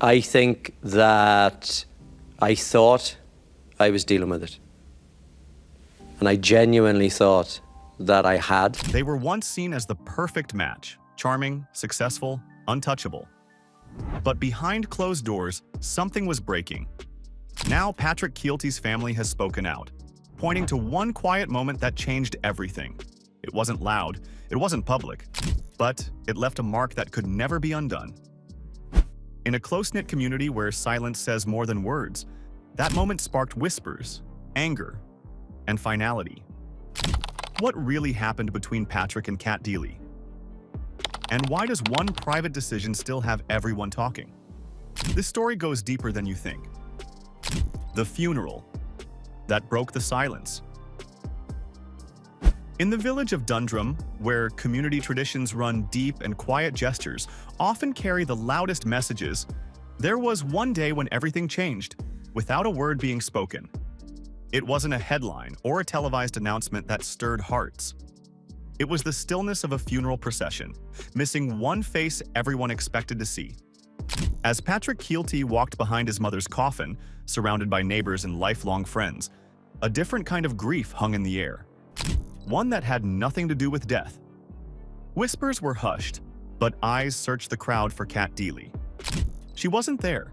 I think that I thought I was dealing with it. And I genuinely thought that I had. They were once seen as the perfect match, charming, successful, untouchable. But behind closed doors, something was breaking. Now Patrick Kielty's family has spoken out, pointing to one quiet moment that changed everything. It wasn't loud, it wasn't public, but it left a mark that could never be undone. In a close-knit community where silence says more than words, that moment sparked whispers, anger, and finality. What really happened between Patrick and Cat Deeley? And why does one private decision still have everyone talking? This story goes deeper than you think. The funeral that broke the silence. In the village of Dundrum, where community traditions run deep and quiet gestures often carry the loudest messages, there was one day when everything changed, without a word being spoken. It wasn't a headline or a televised announcement that stirred hearts. It was the stillness of a funeral procession, missing one face everyone expected to see. As Patrick Kielty walked behind his mother's coffin, surrounded by neighbors and lifelong friends, a different kind of grief hung in the air. One that had nothing to do with death. Whispers were hushed, but eyes searched the crowd for Cat Deeley. She wasn't there,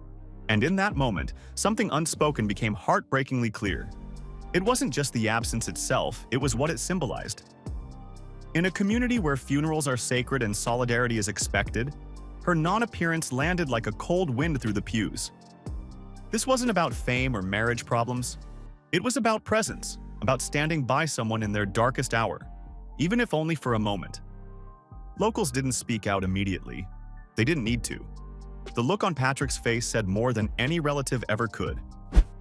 and in that moment, something unspoken became heartbreakingly clear. It wasn't just the absence itself, it was what it symbolized. In a community where funerals are sacred and solidarity is expected, her non-appearance landed like a cold wind through the pews. This wasn't about fame or marriage problems. It was about presence, about standing by someone in their darkest hour, even if only for a moment. Locals didn't speak out immediately. They didn't need to. The look on Patrick's face said more than any relative ever could.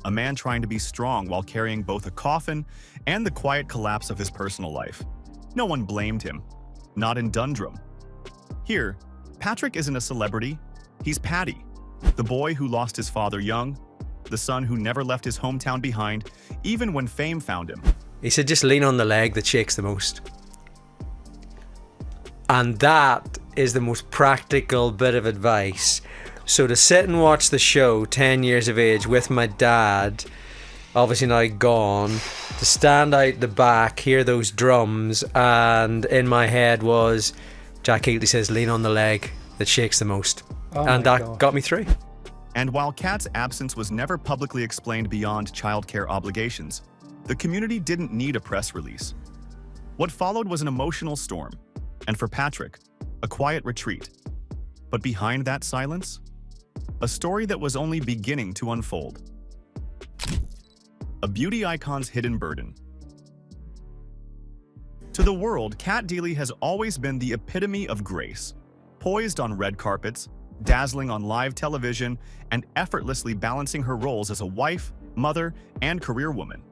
A man trying to be strong while carrying both a coffin and the quiet collapse of his personal life. No one blamed him. Not in Dundrum. Here, Patrick isn't a celebrity. He's Patty, the boy who lost his father young, the son who never left his hometown behind, even when fame found him. He said, just lean on the leg that shakes the most. And that is the most practical bit of advice. So to sit and watch the show, 10 years of age, with my dad, obviously now gone, to stand out the back, hear those drums, and in my head was, Jack Kielty says, lean on the leg that shakes the most. And that got me through. And while Cat's absence was never publicly explained beyond childcare obligations, the community didn't need a press release. What followed was an emotional storm, and for Patrick, a quiet retreat. But behind that silence, a story that was only beginning to unfold. A beauty icon's hidden burden. To the world, Cat Deeley has always been the epitome of grace, poised on red carpets, dazzling on live television, and effortlessly balancing her roles as a wife, mother, and career woman.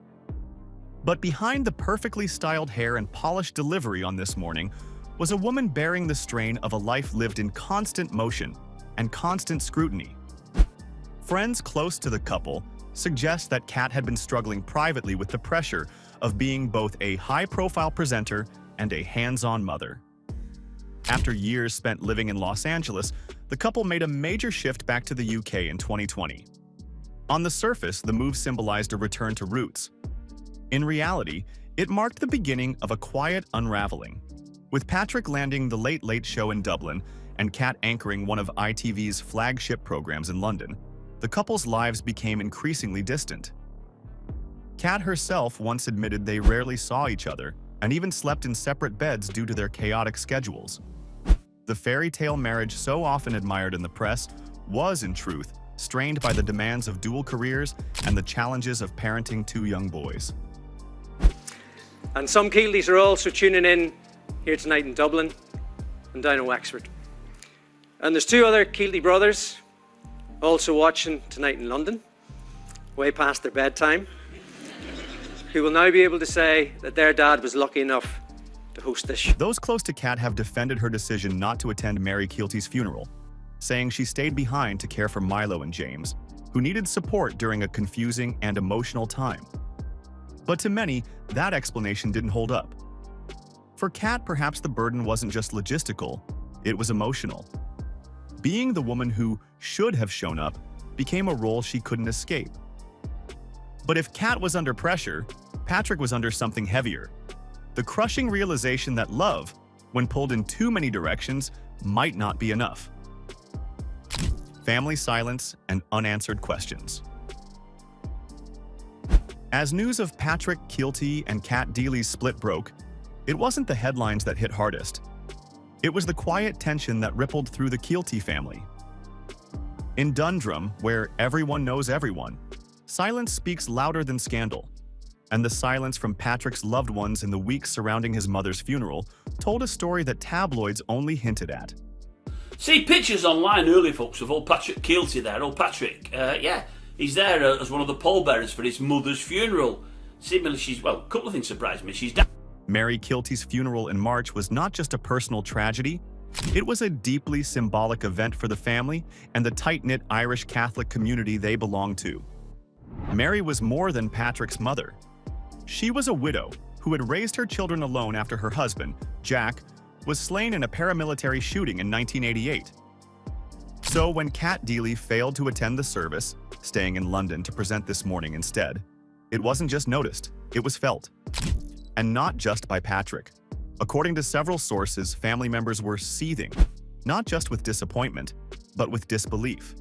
But behind the perfectly styled hair and polished delivery on this morning was a woman bearing the strain of a life lived in constant motion and constant scrutiny. Friends close to the couple suggest that Cat had been struggling privately with the pressure of being both a high-profile presenter and a hands-on mother. After years spent living in Los Angeles, the couple made a major shift back to the UK in 2020. On the surface, the move symbolized a return to roots. In reality, it marked the beginning of a quiet unraveling, with Patrick landing the Late Late Show in Dublin and Cat anchoring one of ITV's flagship programs in London. The couple's lives became increasingly distant. Cat herself once admitted they rarely saw each other and even slept in separate beds due to their chaotic schedules. The fairy tale marriage so often admired in the press was, in truth, strained by the demands of dual careers and the challenges of parenting two young boys. And some Kieltys are also tuning in here tonight in Dublin and down in Wexford. And there's two other Kielty brothers also watching tonight in London, way past their bedtime, who will now be able to say that their dad was lucky enough to host this show. Those close to Cat have defended her decision not to attend Mary Kielty's funeral, saying she stayed behind to care for Milo and James, who needed support during a confusing and emotional time. But to many, that explanation didn't hold up. For Cat, perhaps the burden wasn't just logistical, it was emotional. Being the woman who should have shown up became a role she couldn't escape. But if Cat was under pressure, Patrick was under something heavier. The crushing realization that love, when pulled in too many directions, might not be enough. Family silence and unanswered questions. As news of Patrick, Kielty, and Cat Deeley's split broke, it wasn't the headlines that hit hardest. It was the quiet tension that rippled through the Kielty family. In Dundrum, where everyone knows everyone, silence speaks louder than scandal. And the silence from Patrick's loved ones in the weeks surrounding his mother's funeral told a story that tabloids only hinted at. See pictures online early, folks, of old Patrick Kielty there. Old Patrick, he's there as one of the pallbearers for his mother's funeral. Seemingly a couple of things surprised me. She's down. Mary Kielty's funeral in March was not just a personal tragedy, it was a deeply symbolic event for the family and the tight-knit Irish Catholic community they belonged to. Mary was more than Patrick's mother. She was a widow who had raised her children alone after her husband, Jack, was slain in a paramilitary shooting in 1988. So when Cat Deeley failed to attend the service, staying in London to present this morning instead, it wasn't just noticed, it was felt. And not just by Patrick. According to several sources, family members were seething, not just with disappointment, but with disbelief.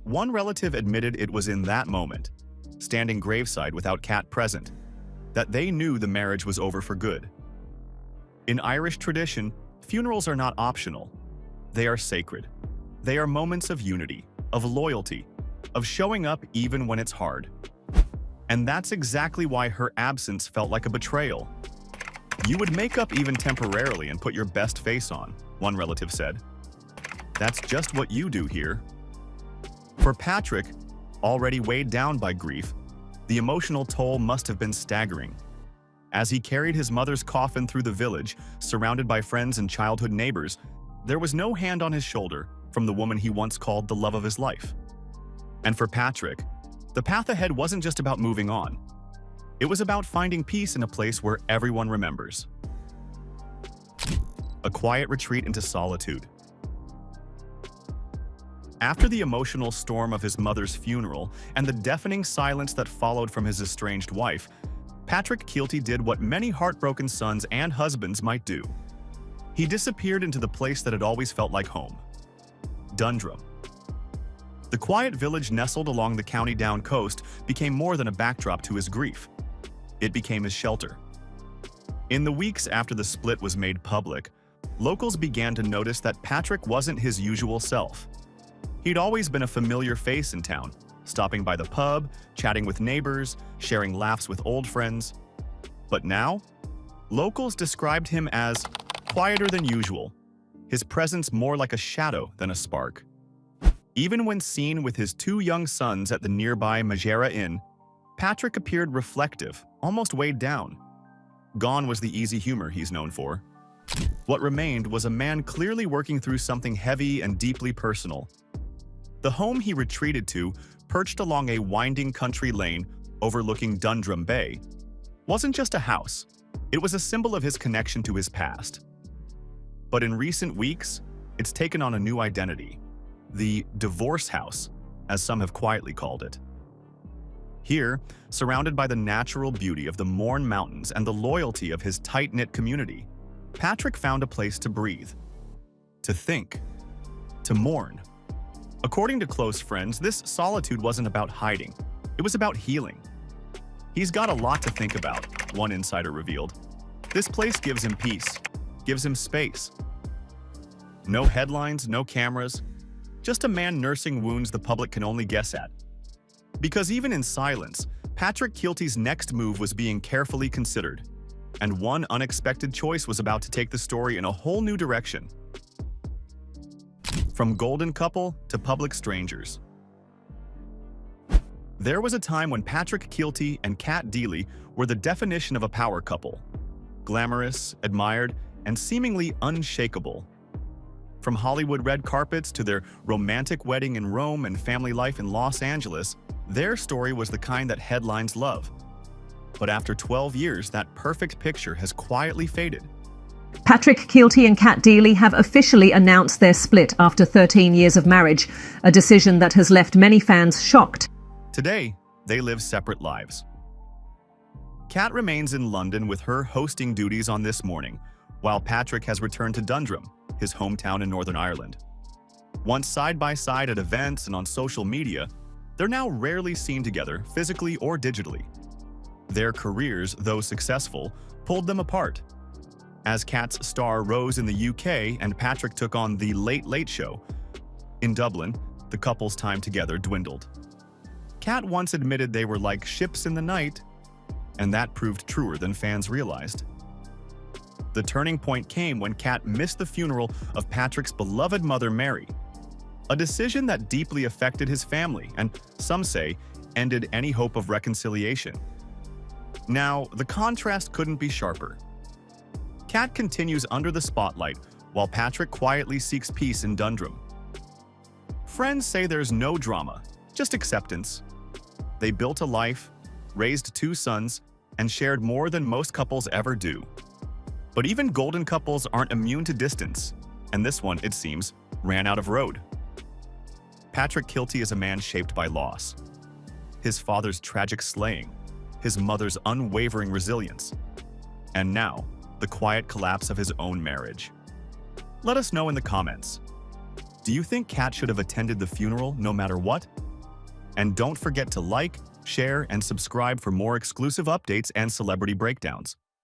One relative admitted it was in that moment, standing graveside without Cat present, that they knew the marriage was over for good. In Irish tradition, funerals are not optional. They are sacred. They are moments of unity, of loyalty, of showing up even when it's hard. And that's exactly why her absence felt like a betrayal. You would make up even temporarily and put your best face on, one relative said. That's just what you do here. For Patrick, already weighed down by grief, the emotional toll must have been staggering. As he carried his mother's coffin through the village, surrounded by friends and childhood neighbors, there was no hand on his shoulder from the woman he once called the love of his life. And for Patrick, the path ahead wasn't just about moving on. It was about finding peace in a place where everyone remembers. A quiet retreat into solitude. After the emotional storm of his mother's funeral and the deafening silence that followed from his estranged wife, Patrick Kielty did what many heartbroken sons and husbands might do. He disappeared into the place that had always felt like home. Dundrum. The quiet village nestled along the County Down coast became more than a backdrop to his grief. It became his shelter. In the weeks after the split was made public, locals began to notice that Patrick wasn't his usual self. He'd always been a familiar face in town, stopping by the pub, chatting with neighbors, sharing laughs with old friends. But now, locals described him as quieter than usual, his presence more like a shadow than a spark. Even when seen with his two young sons at the nearby Majera Inn, Patrick appeared reflective, almost weighed down. Gone was the easy humor he's known for. What remained was a man clearly working through something heavy and deeply personal. The home he retreated to, perched along a winding country lane overlooking Dundrum Bay, wasn't just a house. It was a symbol of his connection to his past. But in recent weeks, it's taken on a new identity. The divorce house, as some have quietly called it. Here, surrounded by the natural beauty of the Mourne Mountains and the loyalty of his tight-knit community, Patrick found a place to breathe, to think, to mourn. According to close friends, this solitude wasn't about hiding. It was about healing. He's got a lot to think about, one insider revealed. This place gives him peace, gives him space. No headlines, no cameras, just a man nursing wounds the public can only guess at. Because even in silence, Patrick Kielty's next move was being carefully considered, and one unexpected choice was about to take the story in a whole new direction. From golden couple to public strangers. There was a time when Patrick Kielty and Cat Deeley were the definition of a power couple. Glamorous, admired, and seemingly unshakable. From Hollywood red carpets to their romantic wedding in Rome and family life in Los Angeles, their story was the kind that headlines love. But after 12 years, that perfect picture has quietly faded. Patrick, Kielty and Cat Deeley have officially announced their split after 13 years of marriage, a decision that has left many fans shocked. Today, they live separate lives. Cat remains in London with her hosting duties on This Morning, while Patrick has returned to Dundrum, his hometown in Northern Ireland. Once side by side at events and on social media, they're now rarely seen together, physically or digitally. Their careers, though successful, pulled them apart. As Cat's star rose in the UK and Patrick took on The Late Late Show, in Dublin, the couple's time together dwindled. Cat once admitted they were like ships in the night, and that proved truer than fans realized. The turning point came when Cat missed the funeral of Patrick's beloved mother, Mary, a decision that deeply affected his family and, some say, ended any hope of reconciliation. Now, the contrast couldn't be sharper. Cat continues under the spotlight while Patrick quietly seeks peace in Dundrum. Friends say there's no drama, just acceptance. They built a life, raised 2 sons, and shared more than most couples ever do. But even golden couples aren't immune to distance, and this one, it seems, ran out of road. Patrick Kielty is a man shaped by loss. His father's tragic slaying, his mother's unwavering resilience, and now, the quiet collapse of his own marriage. Let us know in the comments. Do you think Cat should have attended the funeral no matter what? And don't forget to like, share, and subscribe for more exclusive updates and celebrity breakdowns.